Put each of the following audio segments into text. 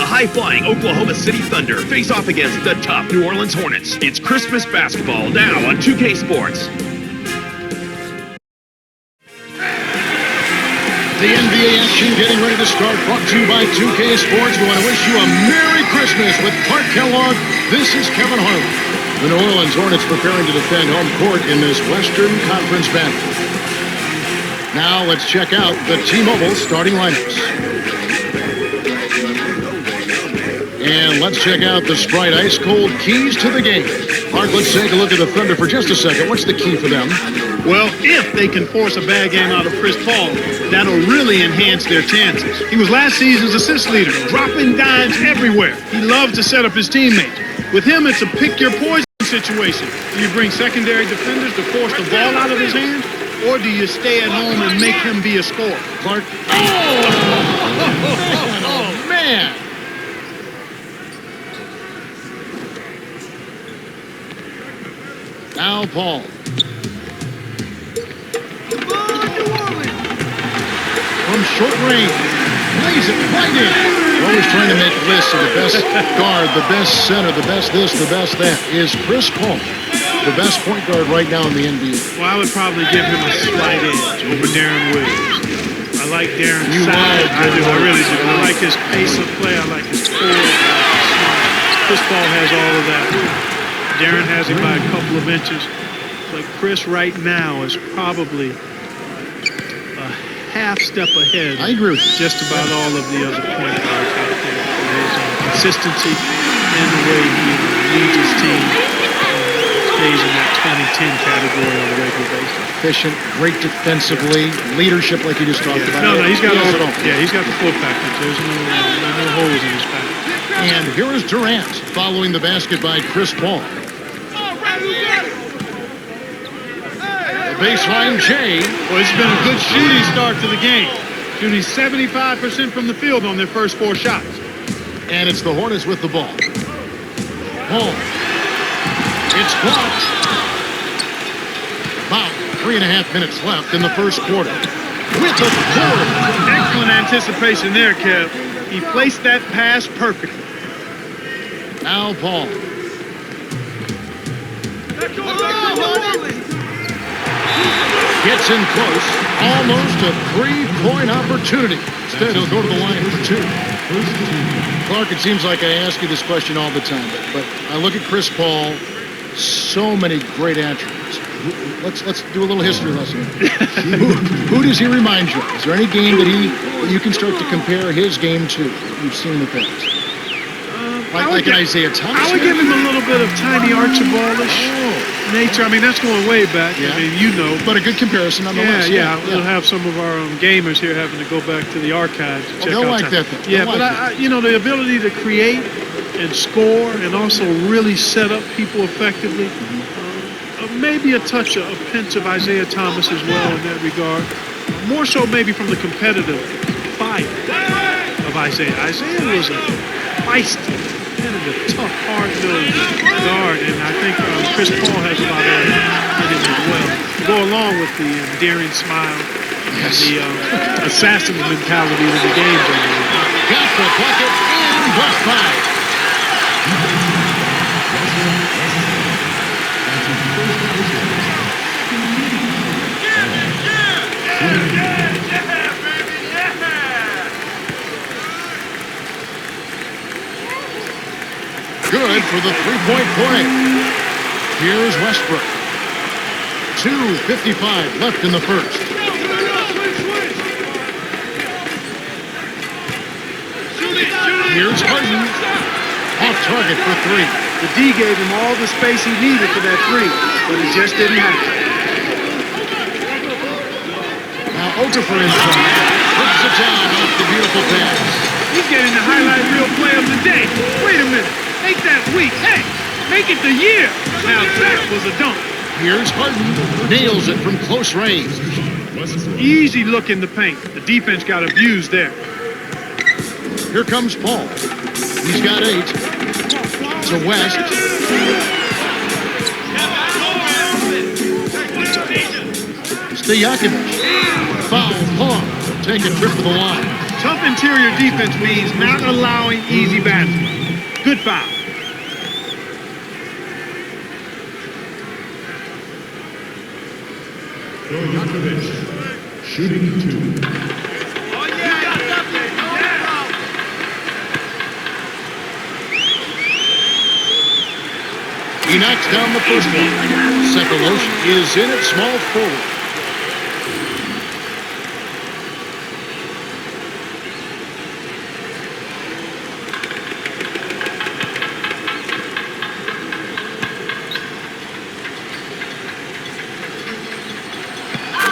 The high-flying Oklahoma City Thunder face off against the tough New Orleans Hornets. It's Christmas basketball now on 2K Sports. The NBA action getting ready to start, brought to you by 2K Sports. We want to wish you a Merry Christmas with Clark Kellogg. This is Kevin Harlan. The New Orleans Hornets preparing to defend home court in this Western Conference battle. Now let's check out the T-Mobile starting lineups. And let's check out the Sprite Ice Cold keys to the game. Mark, let's take a look at the Thunder for just a second. What's the key for them? Well, if they can force a bad game out of Chris Paul, that'll really enhance their chances. He was last season's assist leader, dropping dimes everywhere. He loves to set up his teammates. With him, it's a pick-your-poison situation. Do you bring secondary defenders to force the ball out of his hands, or do you stay at home and make him be a scorer? Clark. Oh, man. Now Paul. From short range, lays it right in. We're always trying to make lists of the best guard, the best center, the best this, the best that. Is Chris Paul the best point guard right now in the NBA? Well, I would probably give him a slight edge over Darren Williams. I like Darren's size. I do. I really do. I like his pace of play. I like his core. I like his smart. Chris Paul has all of that. Darren has him by a couple of inches. But Chris right now is probably a half step ahead. I agree with you. Just about all of the other point guards out there. His consistency and the way he leads his team stays in that 2010 category on a regular basis. Efficient, great defensively, leadership like you just talked about. No, he's got all. Yeah, he's got the full package. There's no holes in his package. And here is Durant following the basket by Chris Paul. Baseline J. Well, it's been a good shooting start to the game. Shooting 75% from the field on their first 4 shots. And it's the Hornets with the ball. Paul. It's blocked. About 3.5 minutes left in the first quarter. With the board. Excellent anticipation there, Kev. He placed that pass perfectly. Now Paul. Gets in close, almost a 3-point opportunity. Instead, he'll go to the line for 2. Clark, it seems like I ask you this question all the time, but I look at Chris Paul, so many great attributes. Let's do a little history lesson. Who does he remind you of? Is there any game that you can start to compare his game to that you've seen in the past? Like an Isaiah Thomas? I would give him a little bit of Tiny Archibaldish nature. I mean, that's going way back. Yeah. I mean, you know. But a good comparison nonetheless. Yeah. We'll have some of our gamers here having to go back to the archives to check out. They'll like that. Yeah, but the ability to create and score and also really set up people effectively. Maybe a touch, a pinch of Isaiah Thomas as well in that regard. More so maybe from the competitive fire of Isaiah. Isaiah was a feisty, kind of a tough, hard-nosed guard, and I think Chris Paul has a lot of that in him as well. Go along with the endearing smile and the assassin mentality of the game. Got the bucket and blocked by. Good for the 3-point play. Here's Westbrook. 2:55 left in the first. Here's Harden. Off target for 3. The D gave him all the space he needed for that 3, but it just didn't happen. Now Okafor inside. Puts it down off the beautiful pass. He's getting the highlight reel play of the day. Wait a minute. Make that week. Hey, make it the year. Now that was a dunk. Here's Harden. Nails it from close range. Easy look in the paint. The defense got abused there. Here comes Paul. He's got 8. To West. Stojakovic. Foul. Paul. Take a trip to the line. Tough interior defense means not allowing easy baskets. Good foul. Stojakovic, shooting 2. Oh, yeah. He knocks down the first one. Sekulosha is in at small forward.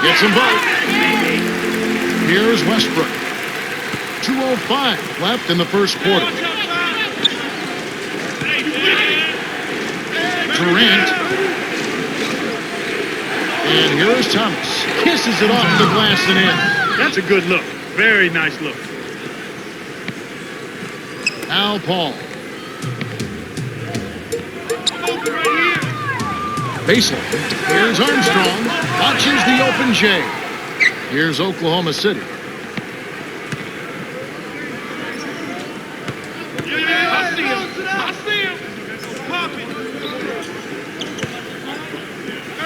Gets them both. Here's Westbrook. 2:05 left in the first quarter. Durant. And here's Thomas. Kisses it off the glass and in. That's a good look. Very nice look. Al Paul. Baseline. Here's Armstrong. Watches the open J. Here's Oklahoma City.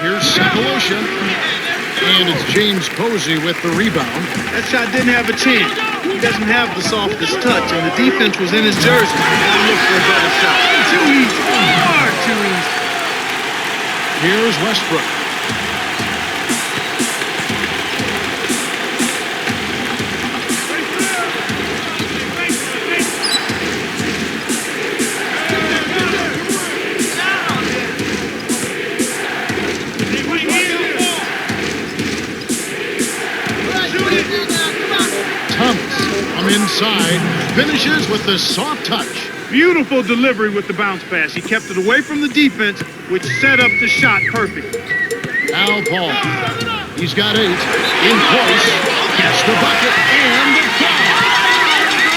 Here's Sekulosha. And it's James Posey with the rebound. That shot didn't have a chance. He doesn't have the softest touch, and the defense was in his jersey. Gotta look for a better shot. Too easy. Far too easy. Here's Westbrook. Inside, finishes with the soft touch. Beautiful delivery with the bounce pass. He kept it away from the defense, which set up the shot perfect. Al Paul. He's got 8. In place. Gets the bucket and the foul.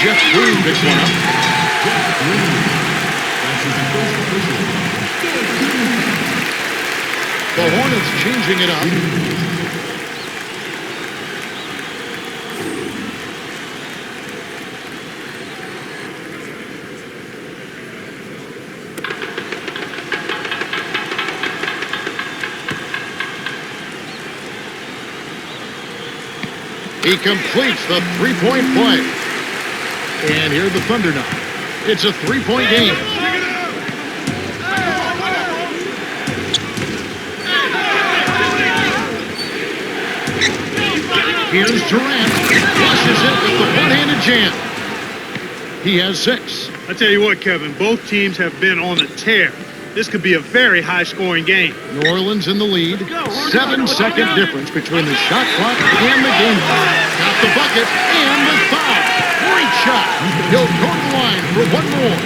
Jeff Green picks one up. The Hornets changing it up. He completes the three-point play. And here the Thunder now. It's a three-point game. Here's Durant. Flushes it with the one-handed jam. He has 6. I tell you what, Kevin, both teams have been on a tear. This could be a very high-scoring game. New Orleans in the lead. 7-second difference between the shot clock and the game clock. Got the bucket and the foul. Great shot. He'll go to the line for one more.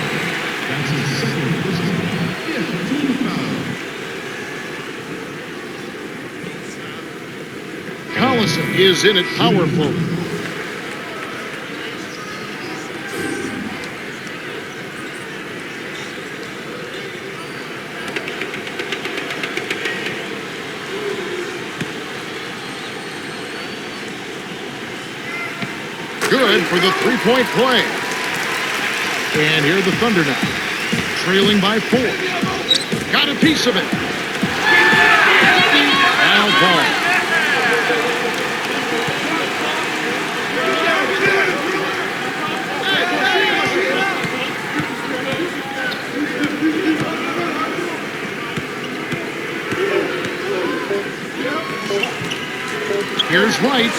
That's his second personal. Fifth team foul. Collison is in at power forward. Good for the three-point play. And here the Thunder now. Trailing by 4. Got a piece of it. Al Paul. Here's White.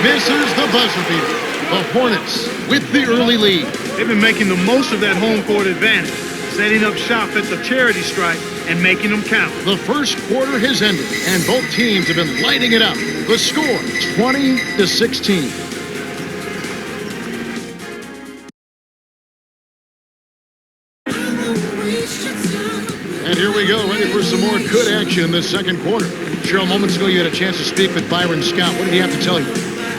Misses the buzzer beater. The Hornets with the early lead. They've been making the most of that home court advantage, setting up shop at the charity stripe and making them count. The first quarter has ended, and both teams have been lighting it up. The score, 20-16. And here we go, ready for some more good action in this second quarter. Cheryl, moments ago you had a chance to speak with Byron Scott. What did he have to tell you?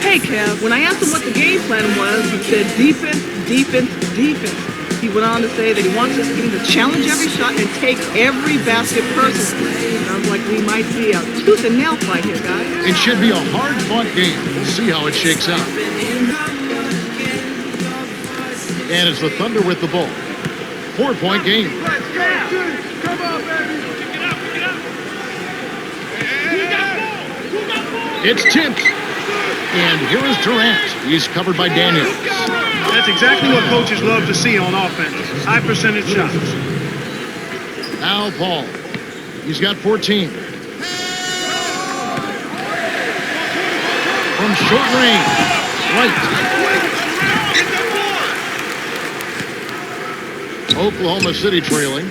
Hey, Kev, when I asked him what the game plan was, he said defense, defense, defense. He went on to say that he wants his team to challenge every shot and take every basket personally. Sounds like we might see a tooth and nail fight here, guys. It should be a hard-fought game. We'll see how it shakes out. And it's the Thunder with the ball. 4-point game. Come on, baby. It's tipped. And here is Durant. He's covered by Daniels. That's exactly what coaches love to see on offense. High percentage shots. Now Paul. He's got 14. From short range. Right. Oklahoma City trailing.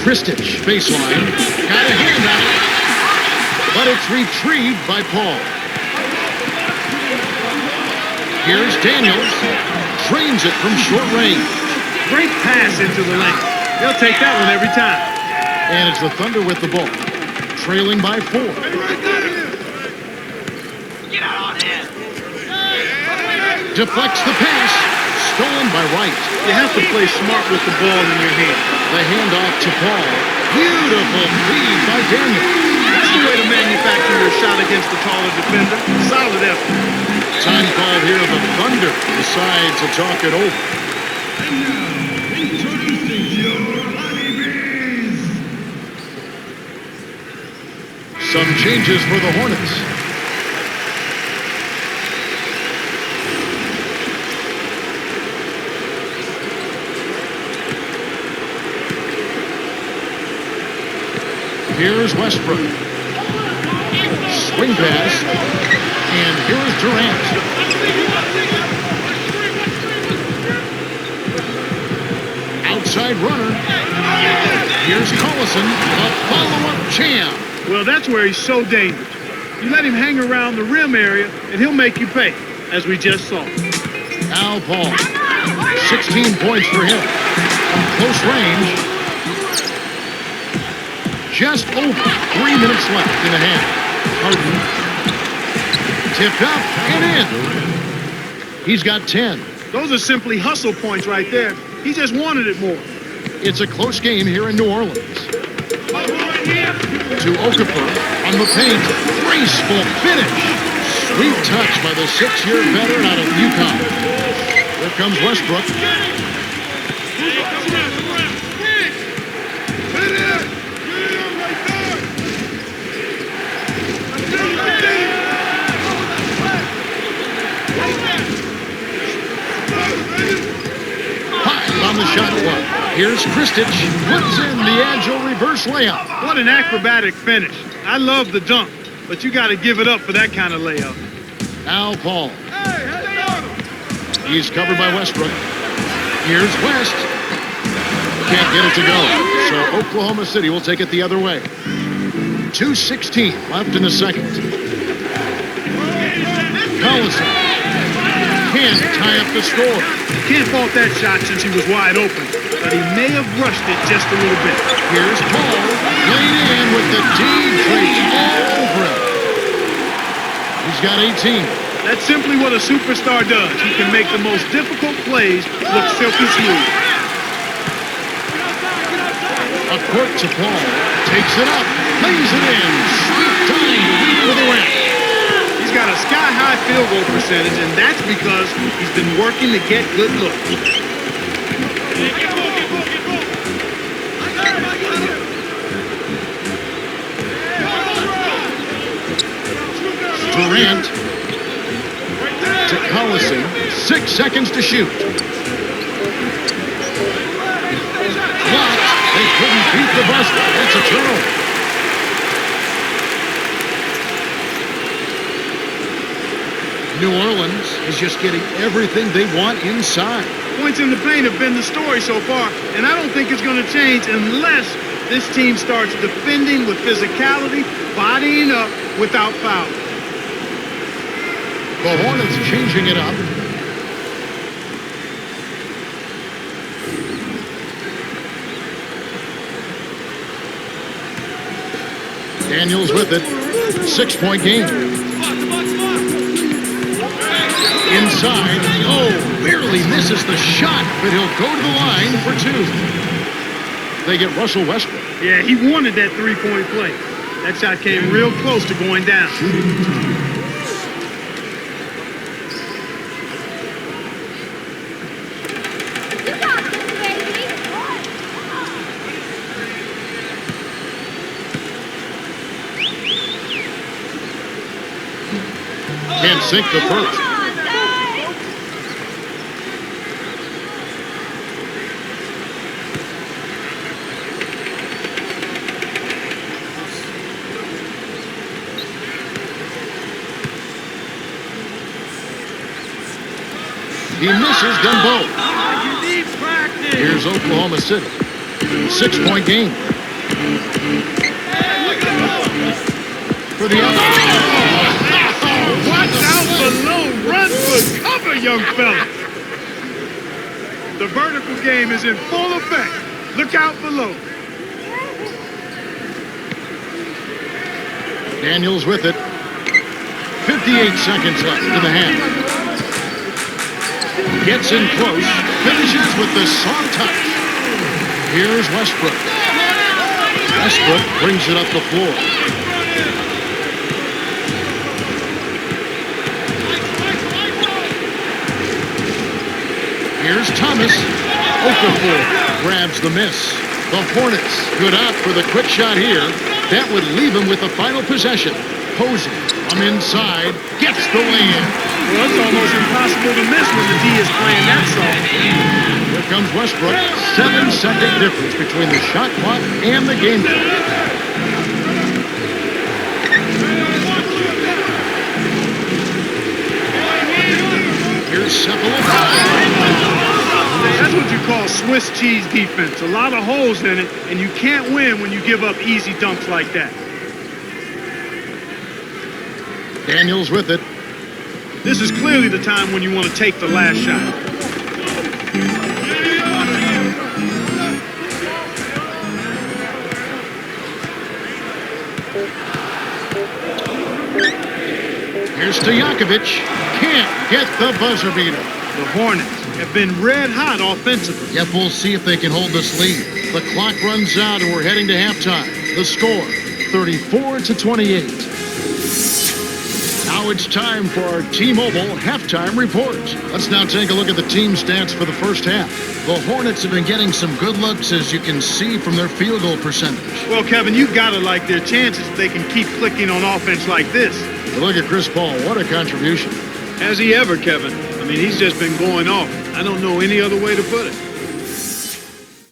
Kristich, baseline. Got a hand on it. But it's retrieved by Paul. Here's Daniels. Trains it from short range. Great pass into the lane. They'll take that one every time. And it's the Thunder with the ball. Trailing by 4. Deflects the pass. Stolen by Wright. You have to play smart with the ball in your hand. The handoff to Paul. Beautiful feed by Daniels. That's the way to manufacture your shot against the taller defender. Solid effort. Time called here. The Thunder decide to talk it over. And now, introducing your honeybees. Some changes for the Hornets. Here's Westbrook. Swing pass. And here's Durant. Outside runner. Here's Collison. A follow-up champ. Well, that's where he's so dangerous. You let him hang around the rim area, and he'll make you pay, as we just saw. Now Paul. 16 points for him. From close range. Just over 3 minutes left in the half. Harden. Tipped up and in. He's got 10. Those are simply hustle points right there. He just wanted it more. It's a close game here in New Orleans. To Okafor on the paint. Graceful finish. Sweet touch by the 6-year veteran out of UConn. Here comes Westbrook. On the shot clock. Here's Kristich. Puts in the agile reverse layup. What an acrobatic finish. I love the dunk, but you got to give it up for that kind of layup. Now Paul. He's covered by Westbrook. Here's West. Can't get it to go. So Oklahoma City will take it the other way. 2:16 left in the second. Collison can't tie up the score. Can't fault that shot since he was wide open, but he may have rushed it just a little bit. Here's Paul, laid in with the deep three all over him. He's got 18. That's simply what a superstar does. He can make the most difficult plays look silky smooth. A court to Paul, takes it up, lays it in, sweet time to reach for the win. He's got a sky-high field goal percentage, and that's because he's been working to get good looks. Durant to Collison, 6 seconds to shoot. Blocked, they couldn't beat the basket. That's a turnover. New Orleans is just getting everything they want inside. Points in the paint have been the story so far, and I don't think it's going to change unless this team starts defending with physicality, bodying up without foul. The Hornets changing it up. Daniels with it. 6-point game. Inside. Oh, barely misses the shot, but he'll go to the line for 2. They get Russell Westbrook. Yeah, he wanted that three-point play. That shot came real close to going down. sink the first. He misses them both. Here's Oklahoma City. 6-point game. For the other. Watch out below. Run for cover, young fella. The vertical game is in full effect. Look out below. Daniels with it. 58 seconds left in the half. Gets in close. Finishes with the soft touch. Here's Westbrook. Westbrook brings it up the floor. Here's Thomas. Okafor grabs the miss. The Hornets good out for the quick shot here. That would leave him with the final possession. Posey from inside gets the lay-in. Well, it's almost impossible to miss when the D is playing that song. Here comes Westbrook. 7-second difference between the shot clock and the game clock. Here's That's what you call Swiss cheese defense. A lot of holes in it, and you can't win when you give up easy dunks like that. Daniels with it. This is clearly the time when you want to take the last shot. Here's Stojakovic. Can't get the buzzer beater. The Hornets have been red hot offensively. Yep, we'll see if they can hold this lead. The clock runs out and we're heading to halftime. The score, 34-28. Now it's time for our T-Mobile halftime report. Let's now take a look at the team stats for the first half. The Hornets have been getting some good looks, as you can see from their field goal percentage. Well, Kevin, you've got to like their chances if they can keep clicking on offense like this. But look at Chris Paul. What a contribution. Has he ever, Kevin? I mean, he's just been going off. I don't know any other way to put it.